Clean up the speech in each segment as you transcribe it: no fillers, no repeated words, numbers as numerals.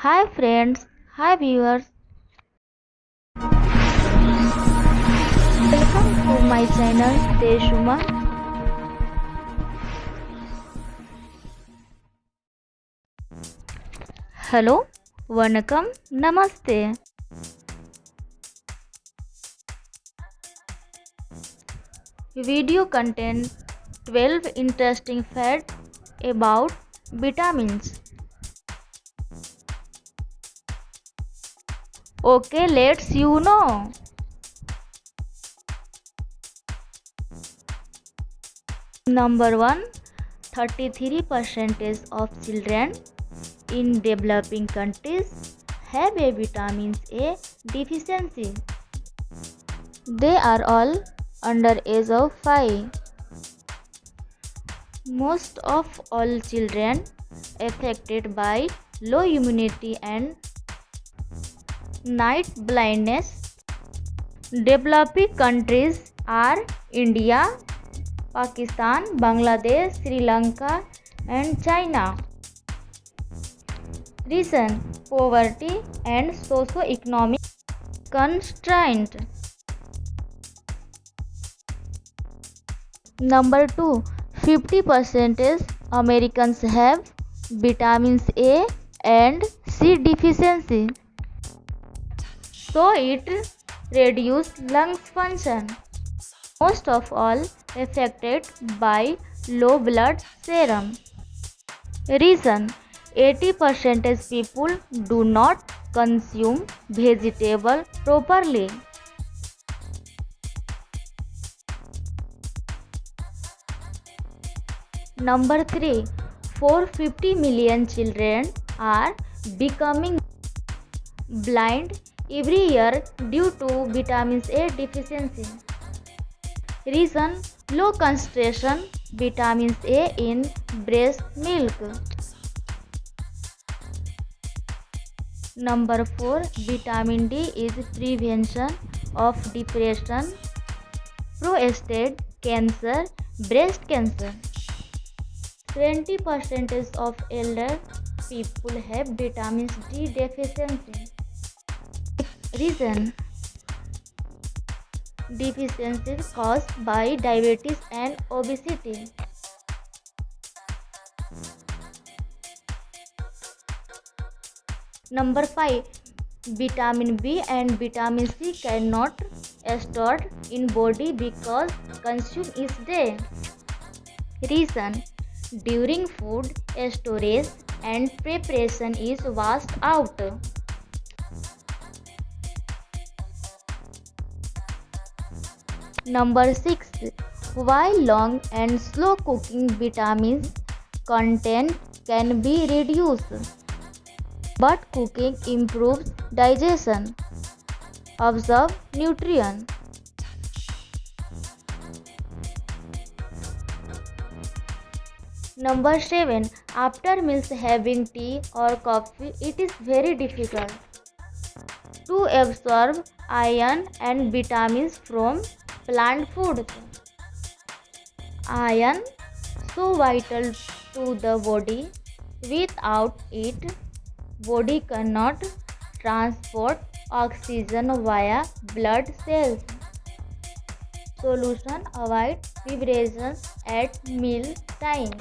Hi friends, hi viewers, welcome to my channel Teshuma. Hello, Vanakkam, Namaste. Video contain 12 interesting facts about vitamins. Okay, let's you know. Number 1, 33% of children in developing countries have a vitamin A deficiency. They are all under age of 5. Most of all children affected by low immunity and night blindness. Developing countries are India, Pakistan, Bangladesh, Sri Lanka and China. Reason: poverty and socio-economic constraint. Number 2, 50% Americans have vitamins A and C deficiency, so it reduces lungs function. Most of all affected by low blood serum. Reason: 80% people do not consume vegetable properly. Number 3, 450 million children are becoming blind every year due to vitamin A deficiency. Reason: low concentration vitamin A in breast milk. Number 4, vitamin D is prevention of depression, prostate cancer, breast cancer. 20% of elder people have vitamin D deficiency. Reason: deficiency caused by diabetes and obesity. Number 5, vitamin B and vitamin C cannot stored in body because consume is day. Reason: during food storage and preparation is washed out. Number 6, why long and slow cooking vitamins content can be reduced, but cooking improves digestion. Observe nutrient. Number 7, after meals having tea or coffee, it is very difficult to absorb iron and vitamins from plant food. Iron so vital to the body. Without it, body cannot transport oxygen via blood cells. Solution: avoid beverages at meal time.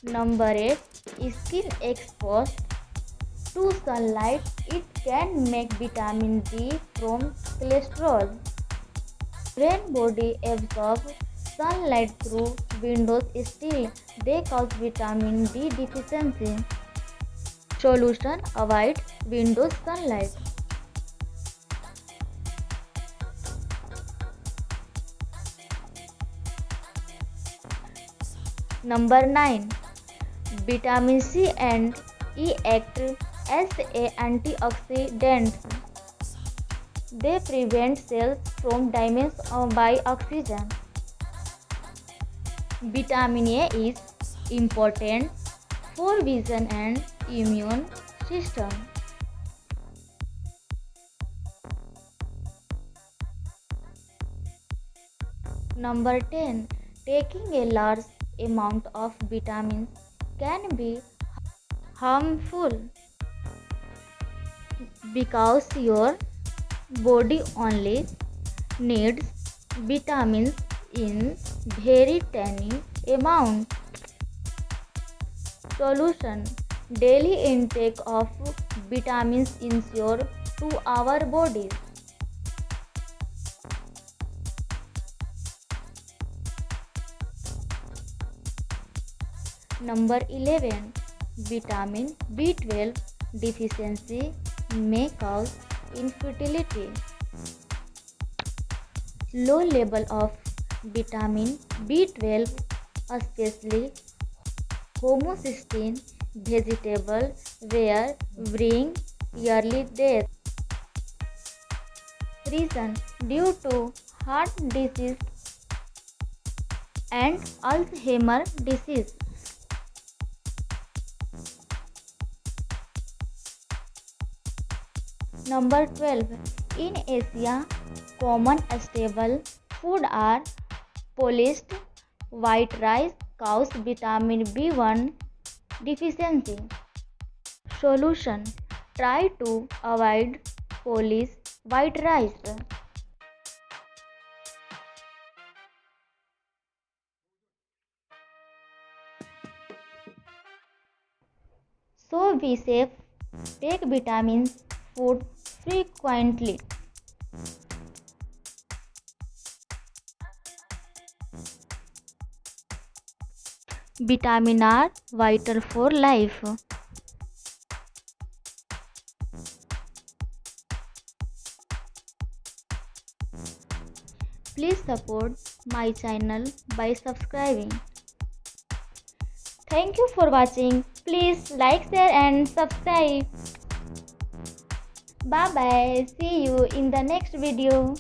Number 8, skin exposed to sunlight, it can make vitamin D from cholesterol. When body absorbs sunlight through windows, still they cause vitamin D deficiency. Solution: avoid window sunlight. Number 9, vitamin C and E act as a antioxidants. They prevent cells from damage by oxygen. Vitamin A is important for vision and immune system. Number 10. Taking a large amount of vitamins can be harmful because your body only needs vitamins in very tiny amount. Solution: daily intake of vitamins ensure to our bodies. Number 11. Vitamin B12 deficiency may cause infertility. Low level of vitamin B12, especially homocysteine vegetable, where bring early death. Reason: due to heart disease and Alzheimer disease. Number 12. In Asia, common staple food are polished white rice cause vitamin B1 deficiency. Solution: try to avoid polished white rice. So be safe, take vitamins food frequently. Vitamins are vital for life. Please support my channel by subscribing. Thank you for watching. Please like, share and subscribe. Bye bye. See you in the next video.